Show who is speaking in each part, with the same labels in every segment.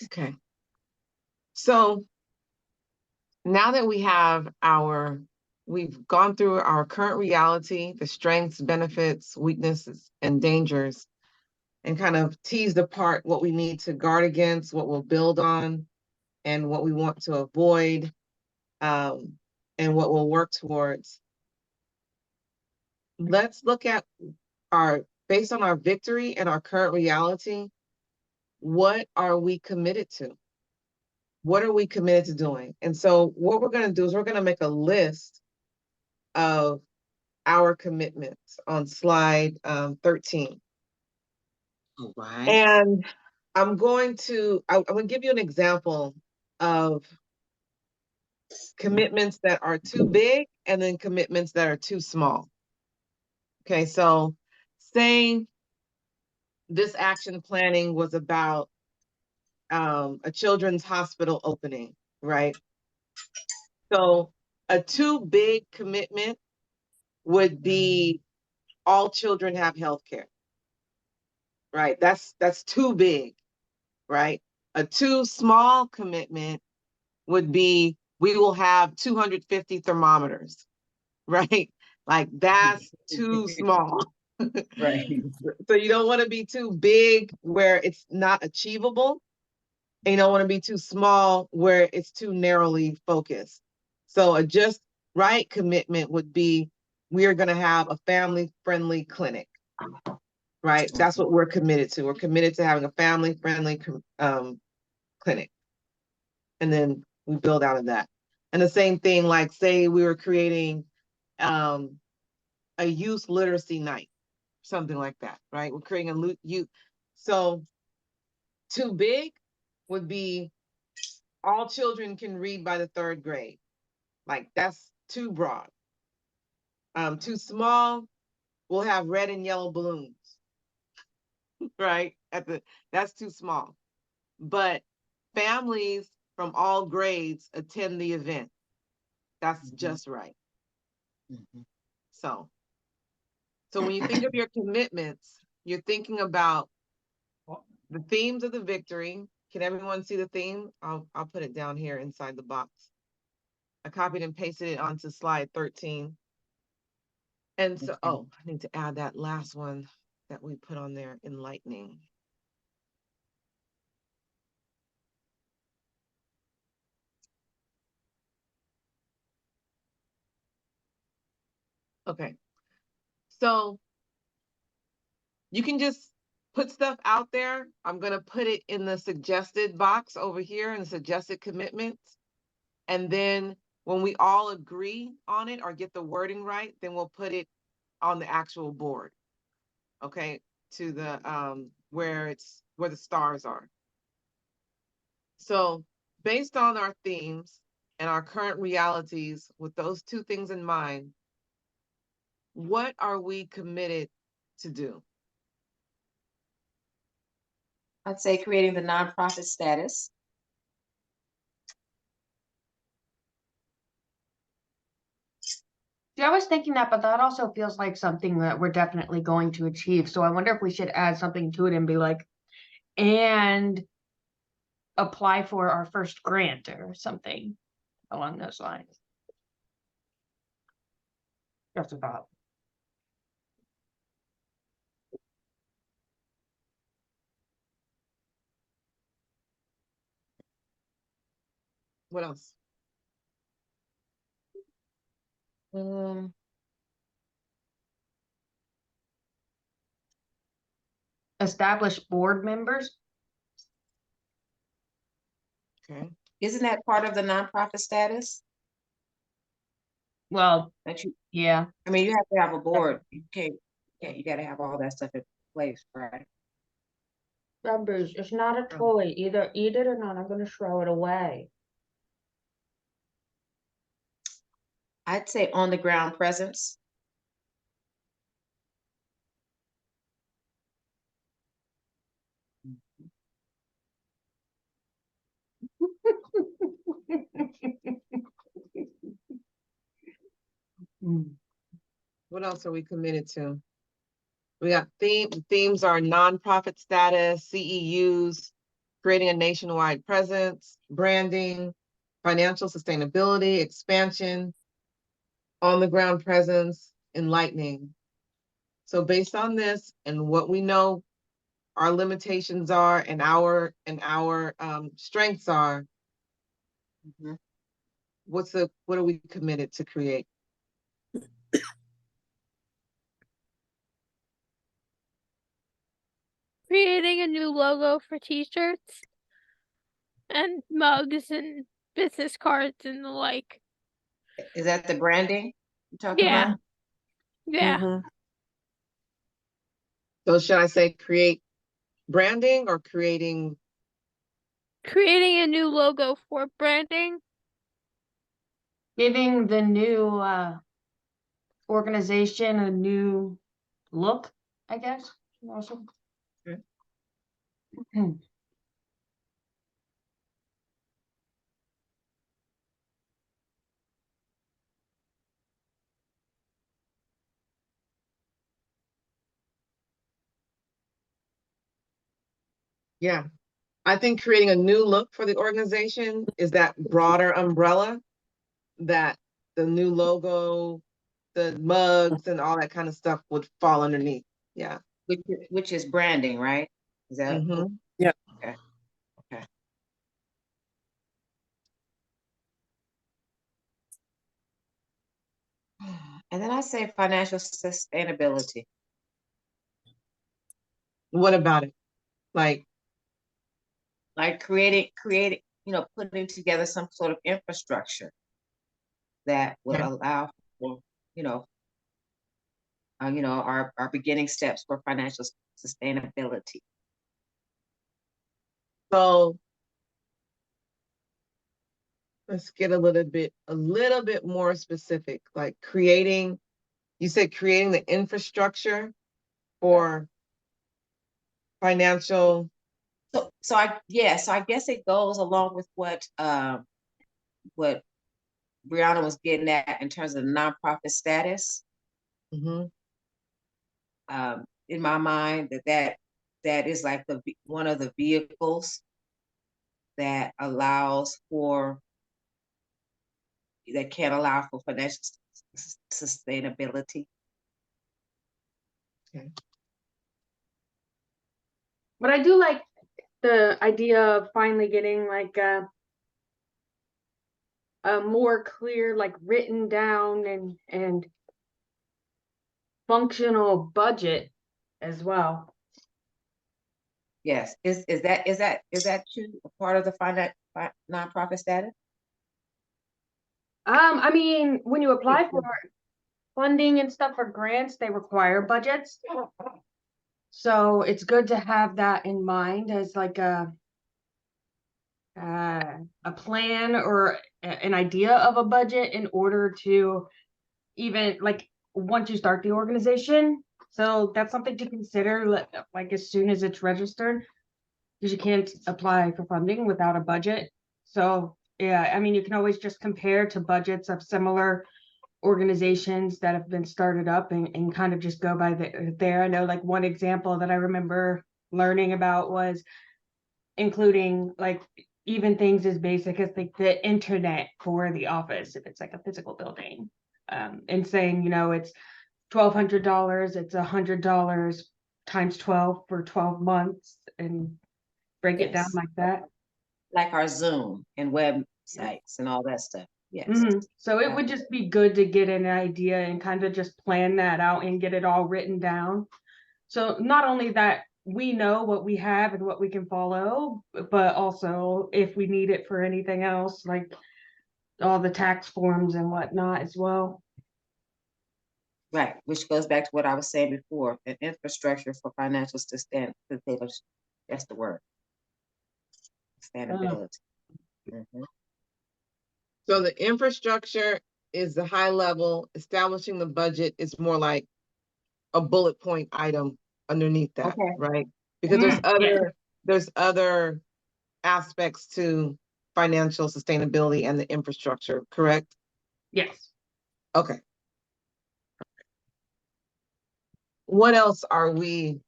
Speaker 1: Okay. So now that we've gone through our current reality, the strengths, benefits, weaknesses, and dangers, and kind of teased apart what we need to guard against, what we'll build on, and what we want to avoid, and what we'll work towards. Let's look at based on our victory and our current reality, what are we committed to? What are we committed to doing? And so what we're going to do is we're going to make a list of our commitments on slide 13.
Speaker 2: All right.
Speaker 1: And I'm going to give you an example of commitments that are too big and then commitments that are too small. Okay, so say this action planning was about a children's hospital opening, right? So a too big commitment would be all children have health care, right? That's too big, right? A too small commitment would be we will have 250 thermometers, right? Like that's too small.
Speaker 2: Right.
Speaker 1: So you don't want to be too big where it's not achievable. And you don't want to be too small where it's too narrowly focused. So a just right commitment would be we are going to have a family-friendly clinic, right? That's what we're committed to. We're committed to having a family-friendly clinic. And then we build out of that. And the same thing, like say we were creating a youth literacy night, something like that, right? We're creating a youth. So too big would be all children can read by the 3rd grade. Like that's too broad. Too small, we'll have red and yellow balloons, right? That's too small. But families from all grades attend the event. That's just right. So when you think of your commitments, you're thinking about the themes of the victory. Can everyone see the theme? I'll put it down here inside the box. I copied and pasted it onto slide 13. And so, I need to add that last one that we put on there, enlightening. Okay. So you can just put stuff out there. I'm going to put it in the suggested box over here in the suggested commitments. And then when we all agree on it or get the wording right, then we'll put it on the actual board. Okay, to the where the stars are. So based on our themes and our current realities, with those two things in mind, what are we committed to do?
Speaker 2: I'd say creating the nonprofit status.
Speaker 3: Yeah, I was thinking that, but that also feels like something that we're definitely going to achieve. So I wonder if we should add something to it and be like, and apply for our first grant or something along those lines. Just a thought.
Speaker 1: What else?
Speaker 3: Establish board members.
Speaker 1: Okay.
Speaker 2: Isn't that part of the nonprofit status?
Speaker 3: Well, yeah.
Speaker 2: I mean, you have to have a board. You got to have all that stuff in place, right?
Speaker 3: Members, it's not a toy. Either eat it or not. I'm going to throw it away.
Speaker 2: I'd say on the ground presence.
Speaker 1: What else are we committed to? We got themes are nonprofit status, CEUs, creating a nationwide presence, branding, financial sustainability, expansion, on the ground presence, enlightening. So based on this and what we know our limitations are and our strengths are,
Speaker 2: Mhm.
Speaker 1: what are we committed to create?
Speaker 4: Creating a new logo for t-shirts and mugs and business cards and the like.
Speaker 2: Is that the branding you're talking
Speaker 4: Yeah.
Speaker 2: about?
Speaker 4: Yeah.
Speaker 5: Mm-hmm.
Speaker 1: So should I say create branding or creating?
Speaker 4: Creating a new logo for branding.
Speaker 3: Giving the new organization a new look, I guess. Also.
Speaker 2: Okay.
Speaker 1: Yeah, I think creating a new look for the organization is that broader umbrella that the new logo, the mugs and all that kind of stuff would fall underneath. Yeah.
Speaker 2: Which is branding, right? Is that
Speaker 1: Mhm.
Speaker 2: okay? Okay. And then I say financial sustainability.
Speaker 1: What about it? Like,
Speaker 2: Creating, putting together some sort of infrastructure that would
Speaker 1: okay.
Speaker 2: allow for, our beginning steps for financial sustainability.
Speaker 1: So let's get a little bit more specific, like you said creating the infrastructure for financial.
Speaker 2: So I guess it goes along with what Brianna was getting at in terms of nonprofit status.
Speaker 1: Mhm.
Speaker 2: In my mind, that is like one of the vehicles that can allow for financial sustainability.
Speaker 1: Okay.
Speaker 3: But I do like the idea of finally getting like a more clear, like written down and functional budget as well.
Speaker 2: Yes, is that too a part of the nonprofit status?
Speaker 3: I mean, when you apply for funding and stuff for grants, they require budgets. So it's good to have that in mind as like a plan or an idea of a budget in order to even like once you start the organization. So that's something to consider like as soon as it's registered, because you can't apply for funding without a budget. So yeah, I mean, you can always just compare to budgets of similar organizations that have been started up and kind of just go by there. I know like one example that I remember learning about was including like even things as basic as like the internet for the office if it's like a physical building, and saying, it's $1,200, it's $100 times 12 for 12 months and break it down
Speaker 2: Yes.
Speaker 3: like that.
Speaker 2: Like our Zoom and websites and all that stuff. Yes.
Speaker 3: So it would just be good to get an idea and kind of just plan that out and get it all written down. So not only that we know what we have and what we can follow, but also if we need it for anything else, like all the tax forms and whatnot as well.
Speaker 2: Right, which goes back to what I was saying before, an infrastructure for financial sustainability. That's the word. Sustainability.
Speaker 1: So the infrastructure is the high level. Establishing the budget is more like a bullet point item underneath that,
Speaker 2: Okay.
Speaker 1: right? Because there's other aspects to financial sustainability and the infrastructure, correct?
Speaker 3: Yes.
Speaker 1: Okay. What else are we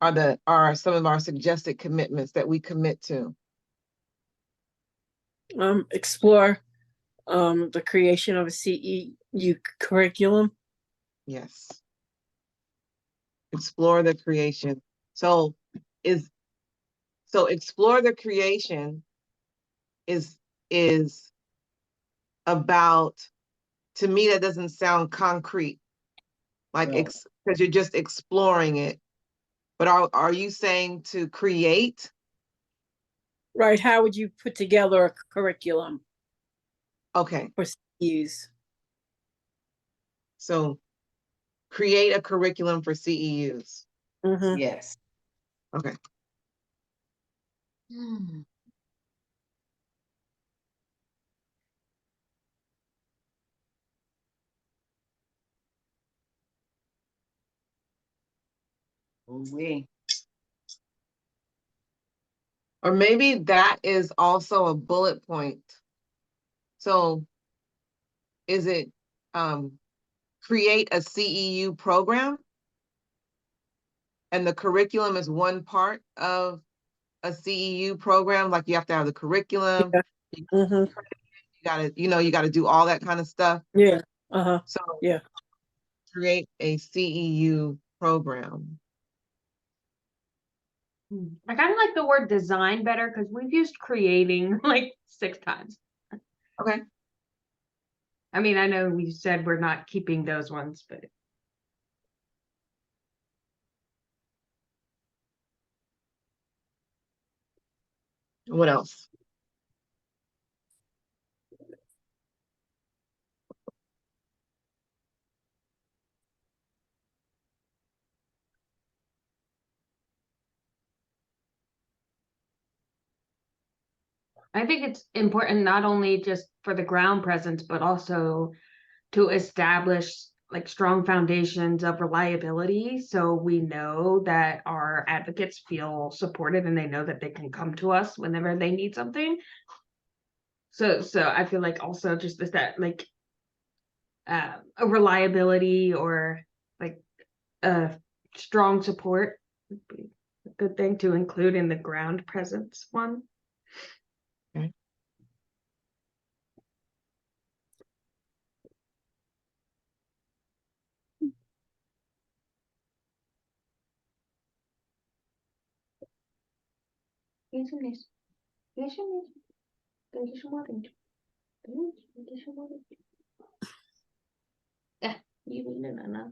Speaker 1: are some of our suggested commitments that we commit to?
Speaker 5: Explore the creation of a CEU curriculum.
Speaker 1: Yes. Explore the creation. So explore the creation is about, to me, that doesn't sound concrete. Like,
Speaker 2: Right.
Speaker 1: because you're just exploring it. But are you saying to create?
Speaker 5: Right. How would you put together a curriculum
Speaker 1: Okay,
Speaker 5: for CEUs?
Speaker 1: so create a curriculum for CEUs.
Speaker 5: Mm-hmm.
Speaker 2: Yes.
Speaker 1: Okay.
Speaker 2: We.
Speaker 1: Or maybe that is also a bullet point. So is it create a CEU program? And the curriculum is one part of a CEU program. Like, you have to have the curriculum,
Speaker 5: Yeah. Mm-hmm.
Speaker 1: you gotta do all that kind of stuff.
Speaker 5: Yeah. Uh-huh.
Speaker 1: So
Speaker 5: Yeah.
Speaker 1: create a CEU program.
Speaker 3: I kind of like the word design better because we've used creating like 6 times.
Speaker 1: Okay.
Speaker 3: I mean, I know we said we're not keeping those ones, but
Speaker 1: What else?
Speaker 3: I think it's important not only just for the ground presence, but also to establish like strong foundations of reliability so we know that our advocates feel supported and they know that they can come to us whenever they need something. So I feel like also just that like a reliability or like a strong support would be a good thing to include in the ground presence one.
Speaker 1: Okay.
Speaker 3: Eso es. Eso es. Thank you so much. Thank you so much. You mean it enough.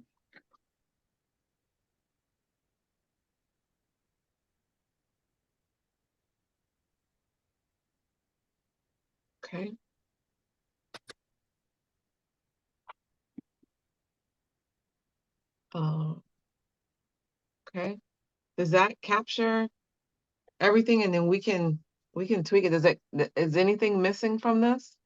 Speaker 1: Okay. Okay. Does that capture everything? And then we can tweak it. Is anything missing from this?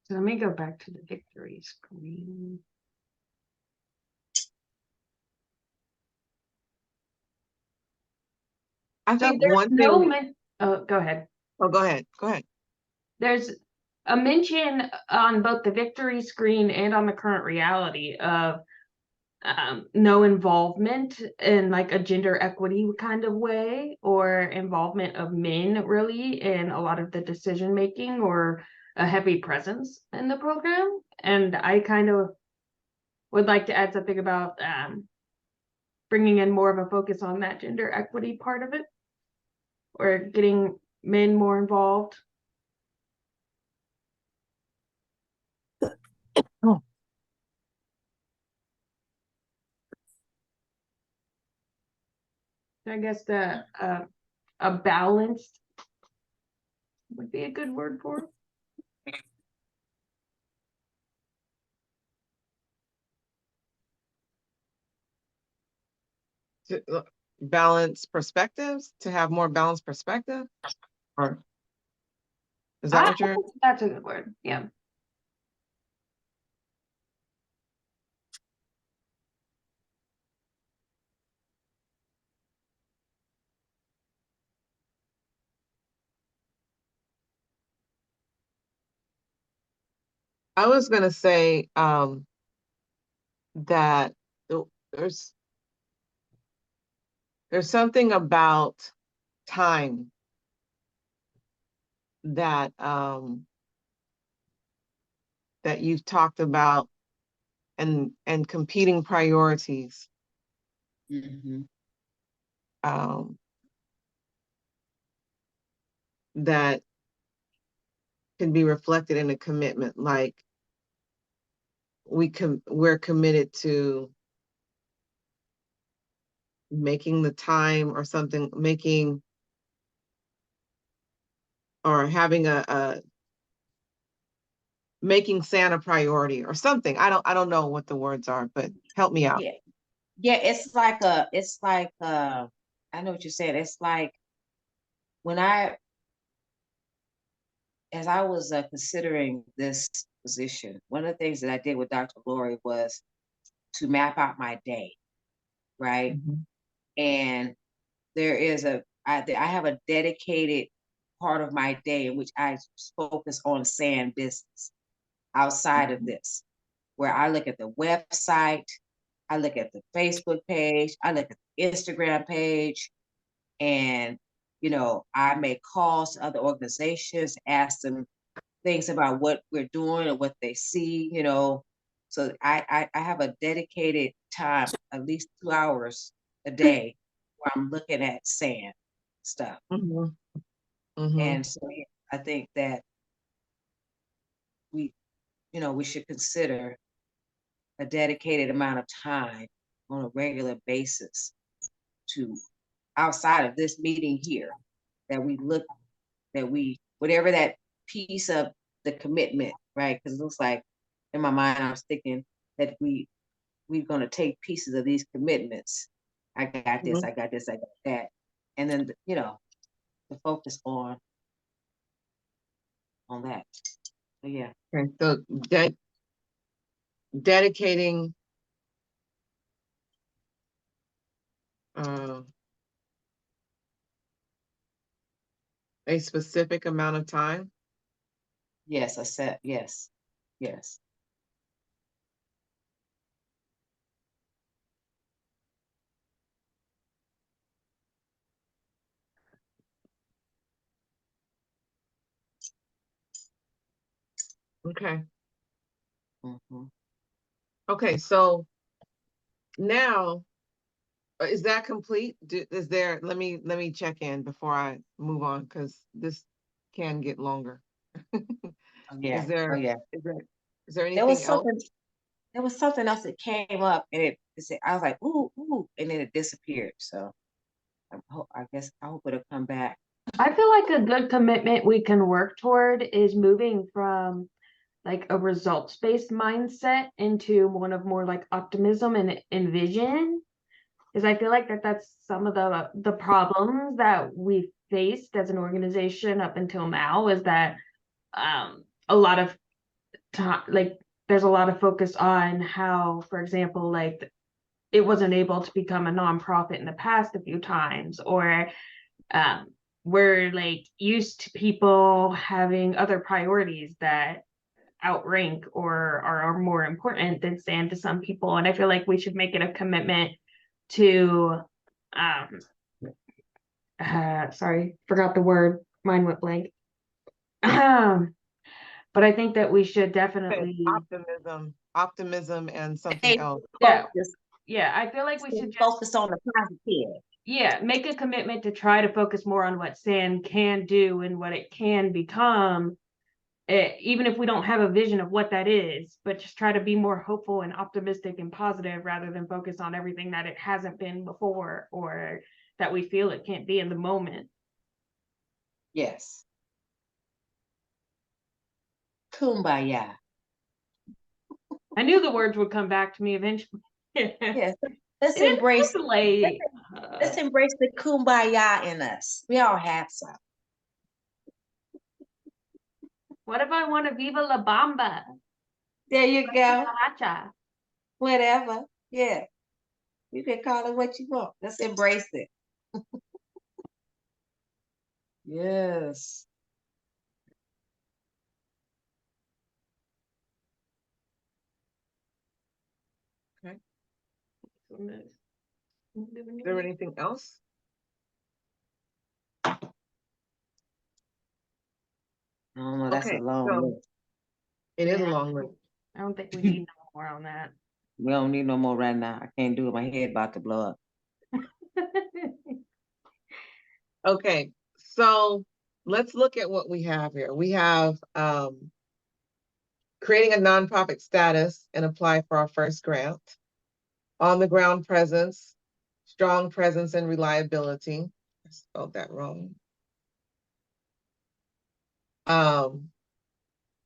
Speaker 3: So let me go back to the victory screen.
Speaker 1: I
Speaker 3: So
Speaker 1: think
Speaker 3: there's
Speaker 1: one
Speaker 3: no
Speaker 1: thing.
Speaker 3: oh, go ahead.
Speaker 1: Oh, go ahead. Go ahead.
Speaker 3: There's a mention on both the victory screen and on the current reality of no involvement in like a gender equity kind of way, or involvement of men really in a lot of the decision making, or a heavy presence in the program. And I kind of would like to add something about bringing in more of a focus on that gender equity part of it, or getting men more involved.
Speaker 1: Oh.
Speaker 3: I guess the a balanced would be a good word for it.
Speaker 1: Balance perspectives, to have more balanced perspective, or is that what you're?
Speaker 3: That's a good word. Yeah.
Speaker 1: I was gonna say, that there's something about time that that you've talked about, and competing priorities
Speaker 2: Mhm.
Speaker 1: That can be reflected in a commitment, like we're committed to making the time or something, making or having a making SAAN a priority or something. I don't know what the words are, but help me out.
Speaker 2: Yeah. Yeah, it's like I know what you're saying. It's like when as I was considering this position, one of the things that I did with Dr. Lori was to map out my day, right?
Speaker 1: Mhm.
Speaker 2: And there is I have a dedicated part of my day in which I focus on SAAN business outside of this, where I look at the website, I look at the Facebook page, I look at the Instagram page, and I make calls to other organizations, ask them things about what we're doing or what they see, So I have a dedicated time, at least 2 hours a day, where I'm looking at SAAN stuff.
Speaker 1: Mhm. Mhm.
Speaker 2: And so I think that we, we should consider a dedicated amount of time on a regular basis to outside of this meeting here, that we whatever that piece of the commitment, right? Because it looks like in my mind I was thinking that we're going to take pieces of these commitments. I got this,
Speaker 1: Mhm.
Speaker 2: I got this, I got that, and then to focus on that. So yeah.
Speaker 1: Okay, so dedicating uh, a specific amount of time.
Speaker 2: Yes, I said yes. Yes.
Speaker 1: Okay.
Speaker 2: Mm-hmm.
Speaker 1: Okay, so now, is that complete? Is there, let me check in before I move on, because this can get longer.
Speaker 2: Oh yeah.
Speaker 1: Is there,
Speaker 2: Oh yeah.
Speaker 1: is there, is there
Speaker 2: There was
Speaker 1: anything else?
Speaker 2: something. There was something else that came up, and it said, I was like, ooh, ooh, and then it disappeared. So I guess I hope it'll come back.
Speaker 3: I feel like a good commitment we can work toward is moving from like a results-based mindset into one of more like optimism and vision. Because I feel like that's some of the problems that we faced as an organization up until now, is that a lot of time, like there's a lot of focus on how, for example, like it wasn't able to become a nonprofit in the past a few times, or um, we're like used to people having other priorities that outrank or are more important than SAAN to some people. And I feel like we should make it a commitment to um sorry, forgot the word, mine went blank. But I think that we should
Speaker 1: Okay,
Speaker 3: definitely,
Speaker 1: optimism and something
Speaker 2: Stay
Speaker 1: else.
Speaker 3: yeah,
Speaker 2: focused.
Speaker 3: yeah, I feel like we
Speaker 2: Stay
Speaker 3: should just,
Speaker 2: focused on the positive.
Speaker 3: yeah, make a commitment to try to focus more on what SAAN can do and what it can become, even if we don't have a vision of what that is, but just try to be more hopeful and optimistic and positive rather than focus on everything that it hasn't been before or that we feel it can't be in the moment.
Speaker 2: Yes. Kumbaya.
Speaker 3: I knew the words would come back to me eventually.
Speaker 2: Yes. Let's
Speaker 3: It
Speaker 2: embrace
Speaker 3: is late.
Speaker 2: let's embrace the kumbaya in us. We all have some.
Speaker 3: What if I want to Viva La Bamba?
Speaker 2: There you go.
Speaker 3: Cha.
Speaker 2: Whatever. Yeah. You can call it what you want. Let's embrace it. Yes.
Speaker 1: Is there anything else?
Speaker 2: I don't know, that's a
Speaker 1: Okay,
Speaker 2: long
Speaker 1: so
Speaker 2: list.
Speaker 1: it is a
Speaker 3: Yeah.
Speaker 1: long list.
Speaker 3: I don't think we need no more on that.
Speaker 2: We don't need no more right now. I can't do it. My head about to blow up.
Speaker 1: Okay, so let's look at what we have here. We have creating a nonprofit status and apply for our first grant. On the ground presence, strong presence and reliability. I spelled that wrong.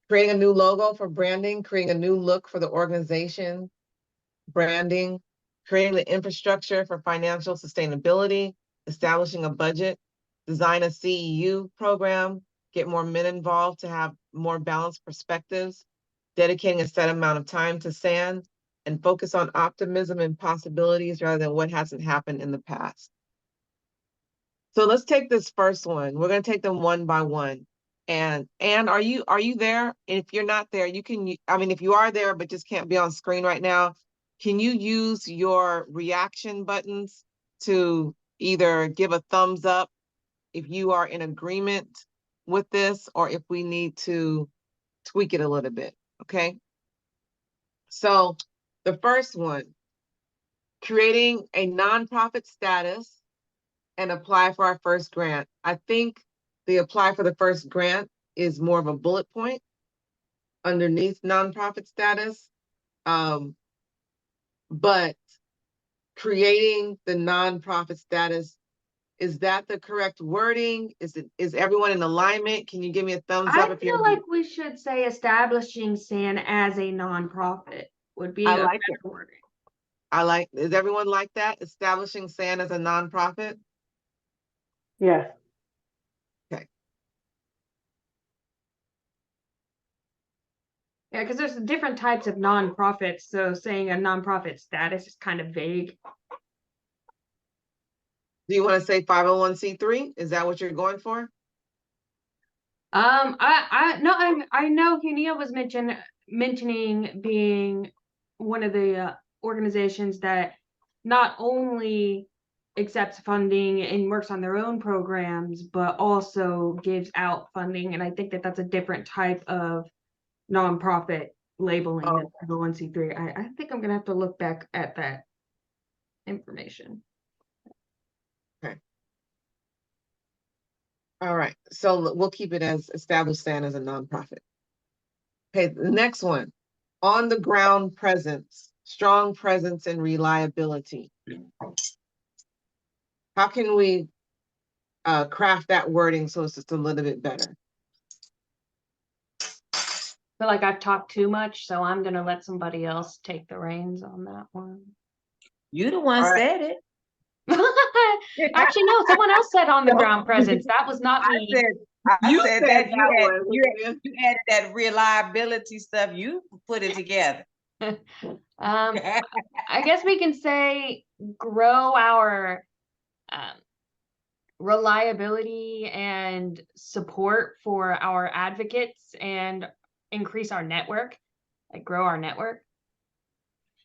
Speaker 1: Creating a new logo for branding, creating a new look for the organization, branding, creating the infrastructure for financial sustainability, establishing a budget, design a CEU program, get more men involved to have more balanced perspectives, dedicating a set amount of time to SAAN, and focus on optimism and possibilities rather than what hasn't happened in the past. So let's take this first one. We're going to take them one by one. And are you there? And if you're not there, you can, I mean, if you are there, but just can't be on screen right now, can you use your reaction buttons to either give a thumbs up if you are in agreement with this, or if we need to tweak it a little bit, okay? So the first one, creating a nonprofit status and apply for our first grant. I think the apply for the first grant is more of a bullet point underneath nonprofit status. But creating the nonprofit status, is that the correct wording? Is everyone in alignment? Can you give me a thumbs up
Speaker 3: I
Speaker 1: if you're
Speaker 3: feel like we should say establishing SAAN as a nonprofit would be
Speaker 1: I
Speaker 3: a
Speaker 1: like
Speaker 3: better
Speaker 1: it.
Speaker 3: wording.
Speaker 1: Is everyone like that? Establishing SAAN as a nonprofit?
Speaker 5: Yes.
Speaker 1: Okay.
Speaker 3: Yeah, because there's different types of nonprofits, so saying a nonprofit status is kind of vague.
Speaker 1: Do you want to say 501c3? Is that what you're going for?
Speaker 3: I know Hunia was mentioning being one of the organizations that not only accepts funding and works on their own programs, but also gives out funding. And I think that that's a different type of nonprofit labeling than 501c3. I think I'm gonna have to look back at that information.
Speaker 1: Okay. All right, so we'll keep it as established SAAN as a nonprofit. Okay, the next one, on the ground presence, strong presence and reliability. How can we craft that wording so it's just a little bit better?
Speaker 3: I feel like I've talked too much, so I'm gonna let somebody else take the reins on that one.
Speaker 2: You the one
Speaker 1: All right.
Speaker 2: said it.
Speaker 3: Actually, no, someone else said on the ground presence. That was not me.
Speaker 2: I said that
Speaker 1: one.
Speaker 2: you added that reliability stuff. You put it together.
Speaker 3: I guess we can say grow our reliability and support for our advocates and increase our network, like grow our network.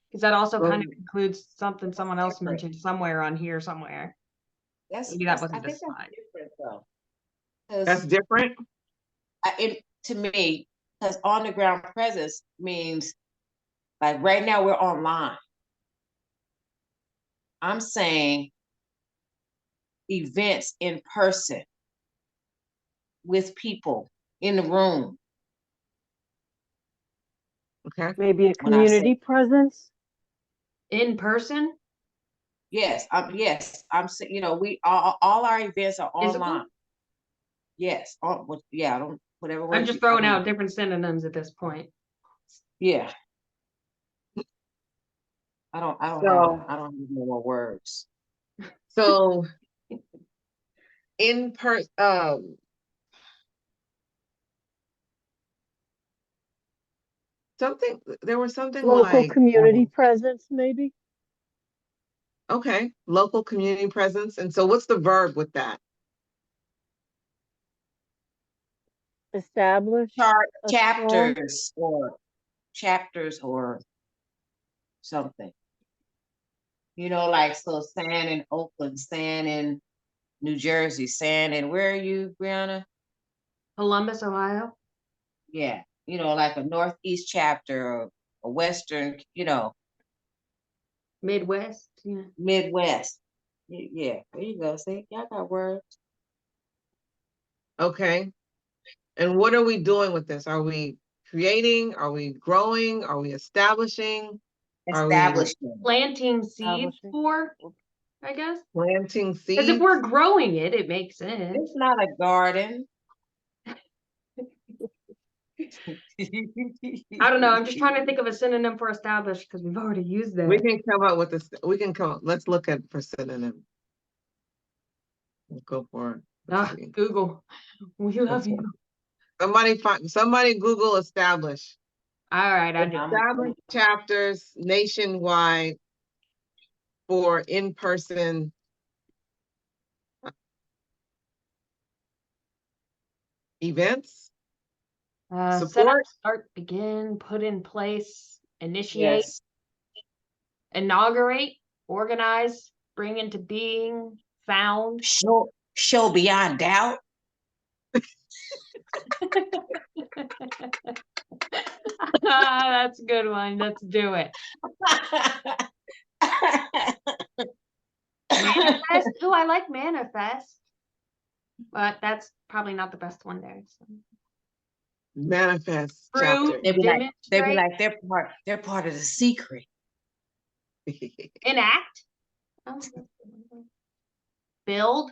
Speaker 3: Because that also kind of includes something someone else mentioned somewhere on here somewhere. Maybe that wasn't this slide.
Speaker 2: Different though.
Speaker 1: That's different?
Speaker 2: To me, because on the ground presence means like right now we're online. I'm saying events in person with people in the room.
Speaker 1: Okay.
Speaker 5: Maybe a community presence.
Speaker 3: In person?
Speaker 2: Yes, yes. I'm saying, you know, we all our events are
Speaker 3: Physical?
Speaker 2: online. Yes. Yeah, I don't whatever.
Speaker 3: I'm just throwing out different synonyms at this point.
Speaker 2: Yeah. I don't have any more words.
Speaker 1: So in person, there was something
Speaker 5: Local
Speaker 1: like
Speaker 5: community presence, maybe.
Speaker 1: okay, local community presence. And so what's the verb with that?
Speaker 5: Establish
Speaker 2: Chapters or something. You know, like, so SAAN in Oakland, SAAN in New Jersey, SAAN in, where are you, Brianna?
Speaker 3: Columbus, Ohio.
Speaker 2: Yeah, you know, like a Northeast chapter or a Western, you know,
Speaker 3: Midwest. Yeah.
Speaker 2: Midwest. Yeah, there you go. See, y'all got words.
Speaker 1: Okay. And what are we doing with this? Are we creating? Are we growing? Are we establishing? Are we
Speaker 2: Establishment.
Speaker 3: Planting seeds
Speaker 1: Establishing.
Speaker 3: for, I guess.
Speaker 1: planting
Speaker 3: Because
Speaker 1: seeds?
Speaker 3: if we're growing it, it makes sense.
Speaker 2: It's not a garden.
Speaker 3: I don't know. I'm just trying to think of a synonym for established because we've already used that.
Speaker 1: We can come up with this. We can come. Let's look at for synonym. We'll go for it. Let's see.
Speaker 3: Google. We love you.
Speaker 1: Somebody Google establish.
Speaker 3: All right, I do.
Speaker 1: Establish chapters nationwide for in-person events.
Speaker 3: Set up,
Speaker 1: Support.
Speaker 3: start, begin, put in place, initiate,
Speaker 2: Yes.
Speaker 3: inaugurate, organize, bring into being, found.
Speaker 2: Show beyond doubt.
Speaker 3: That's a good one. Let's do it. Manifest. Oh, I like manifest. But that's probably not the best one there. So.
Speaker 1: Manifest
Speaker 3: Prove,
Speaker 1: chapter.
Speaker 2: They'd be
Speaker 3: demonstrate,
Speaker 2: like, they're part of the secret.
Speaker 3: enact, oh, build,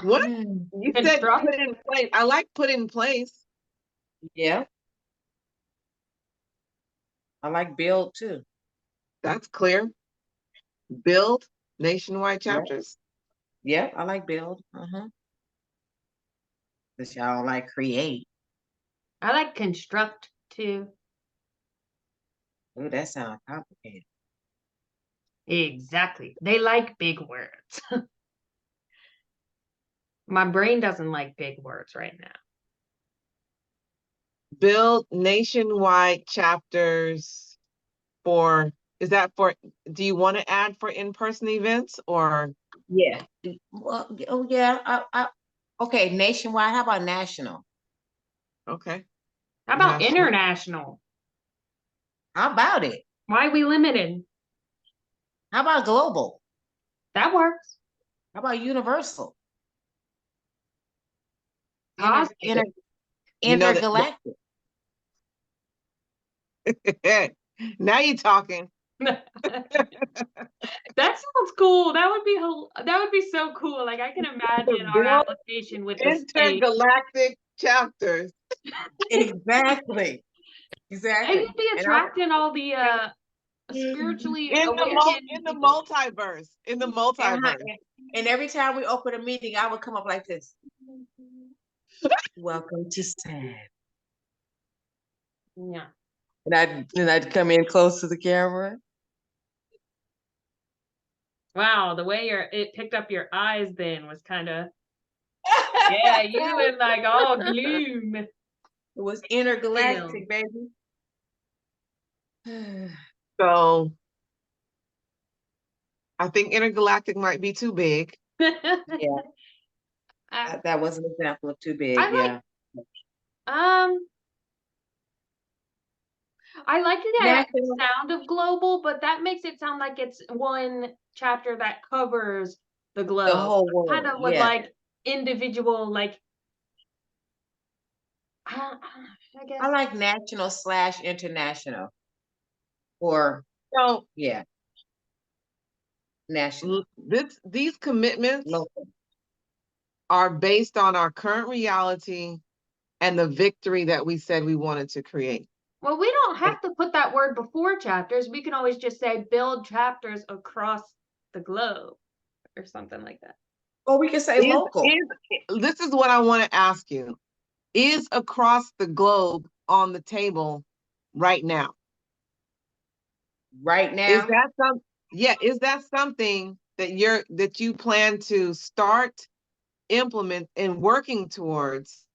Speaker 1: What? You said
Speaker 3: construct.
Speaker 1: put in place. I like put in place.
Speaker 2: Yeah. I like build too.
Speaker 1: That's clear. Build nationwide
Speaker 2: Yeah.
Speaker 1: chapters.
Speaker 2: Yeah, I like build. But y'all don't like create.
Speaker 3: I like construct too.
Speaker 2: Ooh, that sounds complicated.
Speaker 3: Exactly. They like big words. My brain doesn't like big words right now.
Speaker 1: Build nationwide chapters for, is that for, do you want to add for in-person events or?
Speaker 2: Yeah. Well, oh yeah. Okay, nationwide. How about national?
Speaker 1: Okay.
Speaker 3: How about
Speaker 1: National.
Speaker 3: international?
Speaker 2: How about it?
Speaker 3: Why are we limited?
Speaker 2: How about global?
Speaker 3: That works.
Speaker 2: How about universal?
Speaker 3: Positive.
Speaker 1: You know that-
Speaker 2: Intergalactic.
Speaker 1: Now you're talking.
Speaker 3: That sounds cool. That would be so cool. Like I can imagine our
Speaker 1: Build
Speaker 3: application with the state.
Speaker 1: Intergalactic chapters.
Speaker 2: Exactly. Exactly.
Speaker 3: And you'd be attracting all the spiritually
Speaker 1: In
Speaker 3: awakened
Speaker 1: the
Speaker 3: people.
Speaker 1: multiverse. In the multiverse.
Speaker 2: And every time we open a meeting, I would come up like this. Welcome to SAAN.
Speaker 3: Yeah.
Speaker 2: And I'd come in close to the camera.
Speaker 3: Wow, the way it picked up your eyes then was kind of yeah, you were like all gloom.
Speaker 2: It was intergalactic, baby.
Speaker 1: So I think intergalactic might be too big.
Speaker 2: Yeah. That was an example of too big.
Speaker 3: I like the
Speaker 2: National.
Speaker 3: sound of global, but that makes it sound like it's one chapter that covers the globe.
Speaker 2: The whole world.
Speaker 3: Kind of with like individual, like I guess.
Speaker 2: I like national/international. Or
Speaker 1: So
Speaker 2: yeah. National.
Speaker 1: These commitments
Speaker 2: Local.
Speaker 1: are based on our current reality and the victory that we said we wanted to create.
Speaker 3: Well, we don't have to put that word before chapters. We can always just say build chapters across the globe or something like that.
Speaker 2: Or we can say local.
Speaker 1: This is what I want to ask you. Is across the globe on the table right now?
Speaker 2: Right now?
Speaker 1: Is that something that you plan to start, implement, and working towards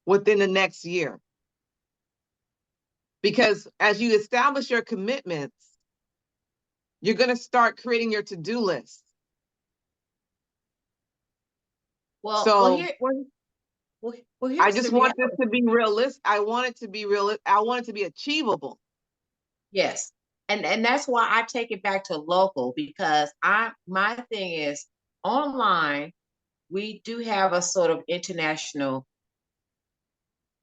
Speaker 1: within the next year? Because as you establish your commitments, you're going to start creating your to-do list.
Speaker 2: Well,
Speaker 1: So
Speaker 2: here's
Speaker 1: I
Speaker 2: the
Speaker 1: just want this
Speaker 2: reality.
Speaker 1: to be realistic. I want it to be I want it to be achievable.
Speaker 2: Yes. And that's why I take it back to local, because my thing is online, we do have a sort of international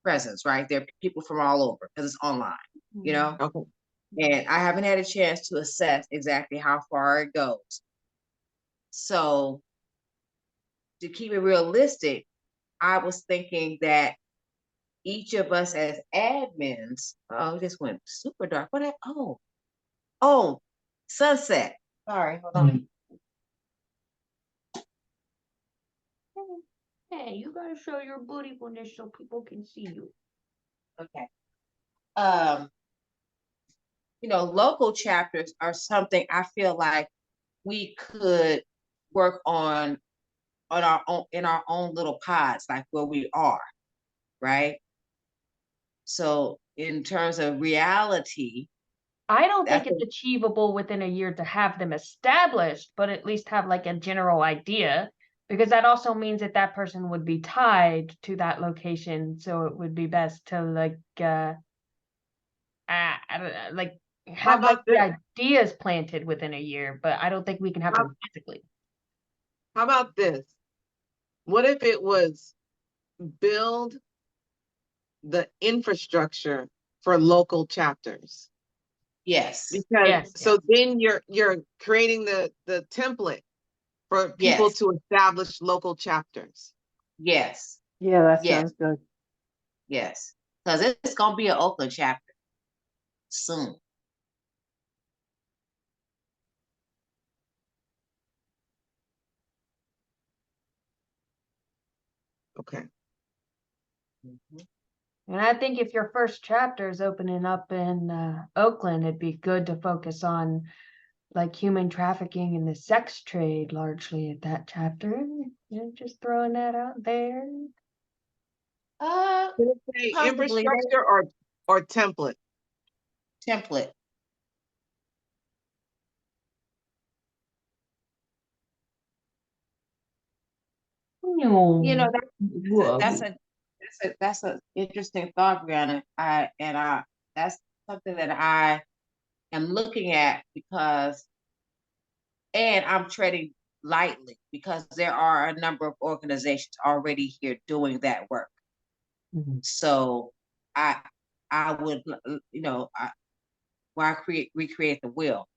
Speaker 2: presence, right? There are people from all over because it's online, you know?
Speaker 1: Okay.
Speaker 2: And I haven't had a chance to assess exactly how far it goes. So to keep it realistic, I was thinking that each of us as admins, oh, this went super dark. Oh, sunset. Sorry, hold on.
Speaker 3: Hey, you gotta show your bootyfulness so people can see you.
Speaker 2: Okay. Local chapters are something I feel like we could work on our own, in our own little pods, like where we are, right? So in terms of reality,
Speaker 3: I don't think
Speaker 2: that's
Speaker 3: it's achievable within a year to have them established, but at least have like a general idea, because that also means that that person would be tied to that location. So it would be best to like I don't know, like
Speaker 1: How
Speaker 3: have like
Speaker 1: about
Speaker 3: the
Speaker 1: this?
Speaker 3: ideas planted within a year, but I don't think we can have
Speaker 1: How,
Speaker 3: them physically.
Speaker 1: how about this? What if it was build the infrastructure for local chapters?
Speaker 2: yes,
Speaker 1: Because
Speaker 3: Yes,
Speaker 1: so then you're creating the template for people
Speaker 2: yes,
Speaker 1: to establish local chapters.
Speaker 2: yes,
Speaker 5: Yeah, that
Speaker 2: yes,
Speaker 5: sounds good.
Speaker 2: yes. Because it's gonna be an Oakland chapter soon.
Speaker 1: Okay.
Speaker 2: Mhm.
Speaker 3: and I think if your first chapter is opening up in Oakland, it'd be good to focus on like human trafficking and the sex trade largely at that chapter. Just throwing that out there.
Speaker 1: Should it say
Speaker 2: Possibly
Speaker 1: infrastructure or template?
Speaker 2: template. That's a interesting thought, Brianna. That's something that I am looking at, and I'm treading lightly because there are a number of organizations already here doing that work.
Speaker 3: Mhm.
Speaker 2: So I would, why recreate the wheel?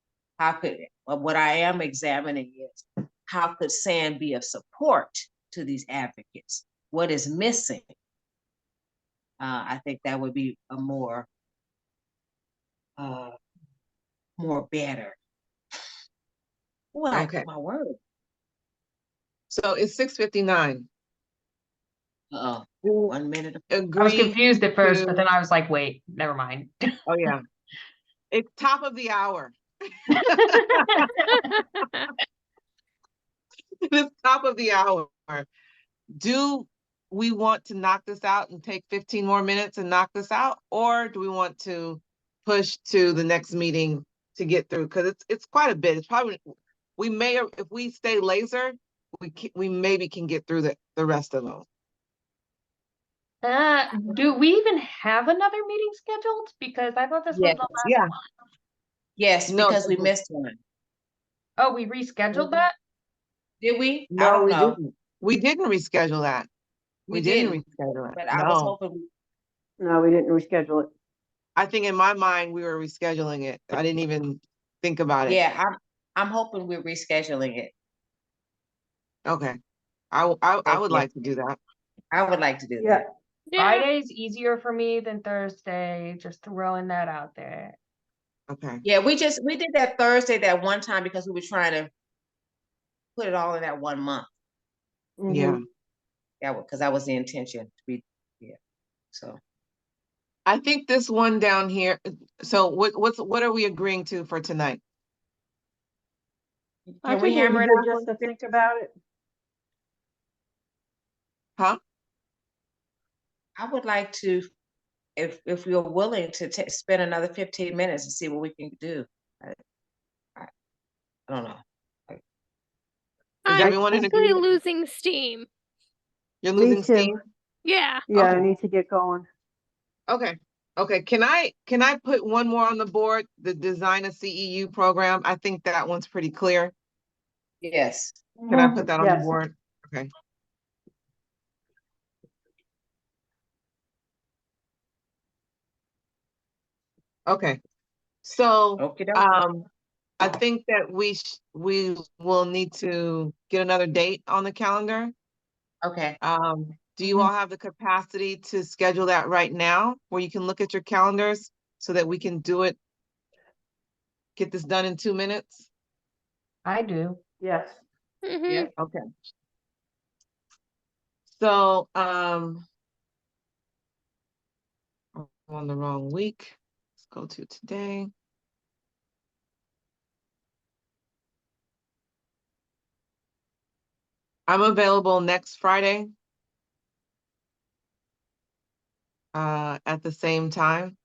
Speaker 2: What I am examining is how could SAAN be of support to these advocates? What is missing? I think that would be a more better. Oh, I
Speaker 1: Okay.
Speaker 2: like my word.
Speaker 1: So it's 6:59.
Speaker 2: Uh-oh.
Speaker 1: Do
Speaker 2: 1 minute.
Speaker 3: I was
Speaker 1: agree
Speaker 3: confused at first, but
Speaker 1: to,
Speaker 3: then I was like, wait, never mind.
Speaker 1: oh yeah, it's top of the hour. It's top of the hour. Do we want to knock this out and take 15 more minutes and knock this out? Or do we want to push to the next meeting to get through? Because it's quite a bit. It's probably, we may, if we stay laser, we maybe can get through the rest of them.
Speaker 3: Do we even have another meeting scheduled? Because I thought this was
Speaker 2: Yes,
Speaker 3: the last
Speaker 1: Yeah.
Speaker 3: one.
Speaker 2: yes,
Speaker 1: No,
Speaker 2: because we missed one.
Speaker 3: Oh, we rescheduled that?
Speaker 2: Did we? I
Speaker 1: no,
Speaker 2: don't
Speaker 1: we
Speaker 2: know.
Speaker 1: didn't. We didn't reschedule that.
Speaker 2: We
Speaker 1: We didn't
Speaker 2: didn't,
Speaker 1: reschedule it.
Speaker 2: but I was
Speaker 1: No.
Speaker 2: hoping.
Speaker 5: No, we didn't reschedule it.
Speaker 1: I think in my mind we were rescheduling it. I didn't even think about it.
Speaker 2: Yeah, I'm hoping we're rescheduling it.
Speaker 1: Okay. I
Speaker 2: Thank
Speaker 1: would
Speaker 2: you.
Speaker 1: like to do that.
Speaker 2: I would like to do
Speaker 5: Yeah.
Speaker 2: that.
Speaker 4: Yeah,
Speaker 3: Friday's easier for me than Thursday, just throwing that out there.
Speaker 1: Okay.
Speaker 2: Yeah, we did that Thursday that one time because we were trying to put it all in that 1 month.
Speaker 1: Yeah.
Speaker 5: Mhm.
Speaker 2: Yeah, because that was the intention to be. Yeah. So
Speaker 1: I think this one down here. So what are we agreeing to for tonight?
Speaker 5: I
Speaker 2: can we
Speaker 5: think it would
Speaker 2: hammer
Speaker 5: be
Speaker 2: it
Speaker 5: good
Speaker 2: out?
Speaker 5: just to think about it.
Speaker 1: Huh?
Speaker 2: I would like to, if you're willing to spend another 15 minutes and see what we can do. I don't know.
Speaker 1: Is
Speaker 4: I'm
Speaker 1: everyone in
Speaker 4: actually
Speaker 1: agreement?
Speaker 4: losing steam.
Speaker 1: You're
Speaker 6: Me
Speaker 1: losing
Speaker 6: too.
Speaker 1: steam?
Speaker 4: Yeah.
Speaker 6: Yeah, I
Speaker 1: Okay.
Speaker 6: need to get going.
Speaker 1: Okay. Okay. Can I put one more on the board? The design a CEU program. I think that one's pretty clear.
Speaker 2: Yes.
Speaker 1: Can I put that on the
Speaker 6: Yes.
Speaker 1: board? Okay. Okay. So,
Speaker 2: Okay. Okay.
Speaker 1: I think that we will need to get another date on the calendar.
Speaker 2: Okay.
Speaker 1: Do you all have the capacity to schedule that right now, where you can look at your calendars so that we can do it, get this done in 2 minutes?
Speaker 3: I do.
Speaker 6: Yes.
Speaker 4: Mhm.
Speaker 2: Yeah.
Speaker 1: Okay. So, I'm on the wrong week. Let's go to today. I'm available next Friday. At the same time.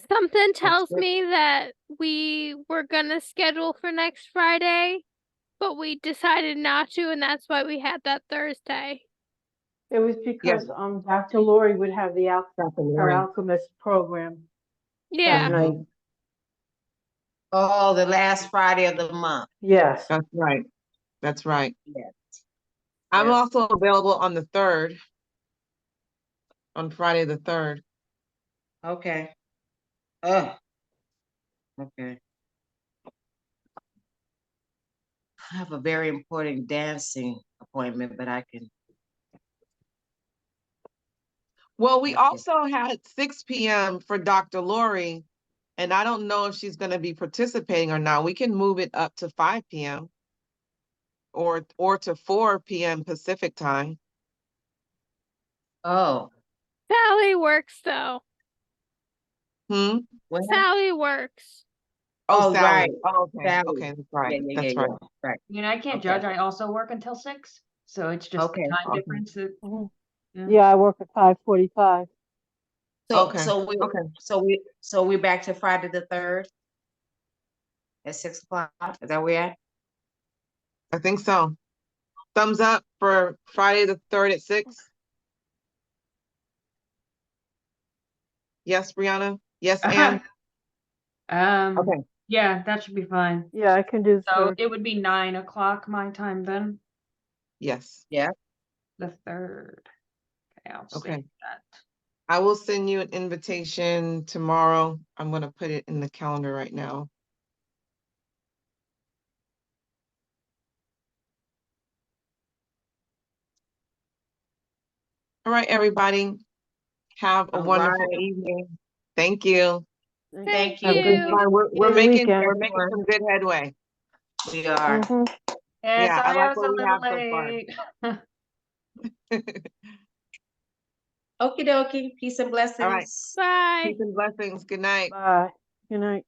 Speaker 4: Something tells
Speaker 1: good.
Speaker 4: me that we were gonna schedule for next Friday, but we decided not to, and that's why we had that Thursday.
Speaker 6: It was because Dr. Lori would have the
Speaker 1: Dr.
Speaker 6: her
Speaker 1: Lori.
Speaker 6: alchemist program
Speaker 4: Yeah.
Speaker 6: that night.
Speaker 2: Oh, the last Friday of the month.
Speaker 6: Yes.
Speaker 1: That's right. That's right.
Speaker 2: Yes.
Speaker 1: I'm
Speaker 2: Yes.
Speaker 1: also available on the 3rd, on Friday the 3rd.
Speaker 2: Okay. Oh. Okay. I have a very important dancing appointment, but I can.
Speaker 1: Well, we
Speaker 2: Okay.
Speaker 1: also had 6 p.m. for Dr. Lori, and I don't know if she's going to be participating or not. We can move it up to 5 p.m. or to 4 p.m. Pacific time.
Speaker 2: Oh.
Speaker 4: Sally works though.
Speaker 2: When?
Speaker 4: Sally works.
Speaker 1: Oh,
Speaker 2: Oh,
Speaker 1: Sally.
Speaker 2: right.
Speaker 1: Oh, okay.
Speaker 2: Sally.
Speaker 1: Okay, that's right.
Speaker 2: Yeah.
Speaker 1: That's right.
Speaker 2: Right.
Speaker 3: I mean, I can't
Speaker 2: Okay.
Speaker 3: judge. I also work until 6, so it's just
Speaker 2: Okay.
Speaker 3: the time
Speaker 1: Okay.
Speaker 3: difference. Yeah.
Speaker 6: Yeah, I work at 5:45.
Speaker 2: So
Speaker 1: Okay.
Speaker 2: so we're back to Friday the 3rd at 6 o'clock. Is that where we're at?
Speaker 1: I think so. Thumbs up for Friday the 3rd at 6. Yes, Brianna? Yes, Ann? Okay.
Speaker 3: Yeah, that should be fine.
Speaker 6: Yeah, I can do
Speaker 3: So
Speaker 6: third.
Speaker 3: it would be 9 o'clock my time then,
Speaker 1: Yes.
Speaker 3: the 3rd. Okay, I'll
Speaker 1: Okay.
Speaker 3: save that.
Speaker 1: I will send you an invitation tomorrow. I'm going to put it in the calendar right now. All right, everybody. Have a
Speaker 2: All
Speaker 1: wonderful
Speaker 2: right.
Speaker 1: evening. Thank you.
Speaker 4: Thank
Speaker 6: Have a good
Speaker 4: you.
Speaker 6: week.
Speaker 1: We're
Speaker 6: Good
Speaker 1: making
Speaker 6: weekend.
Speaker 1: some good headway.
Speaker 2: We are.
Speaker 6: Mhm.
Speaker 3: Yeah,
Speaker 1: Yeah, I
Speaker 3: sorry I
Speaker 1: like
Speaker 3: was
Speaker 1: what
Speaker 3: a
Speaker 1: we
Speaker 3: little
Speaker 1: have so far.
Speaker 3: late.
Speaker 2: Okie dokie. Peace and blessings.
Speaker 1: All right.
Speaker 4: Bye.
Speaker 1: Peace and blessings. Good night.
Speaker 6: Bye. Good night.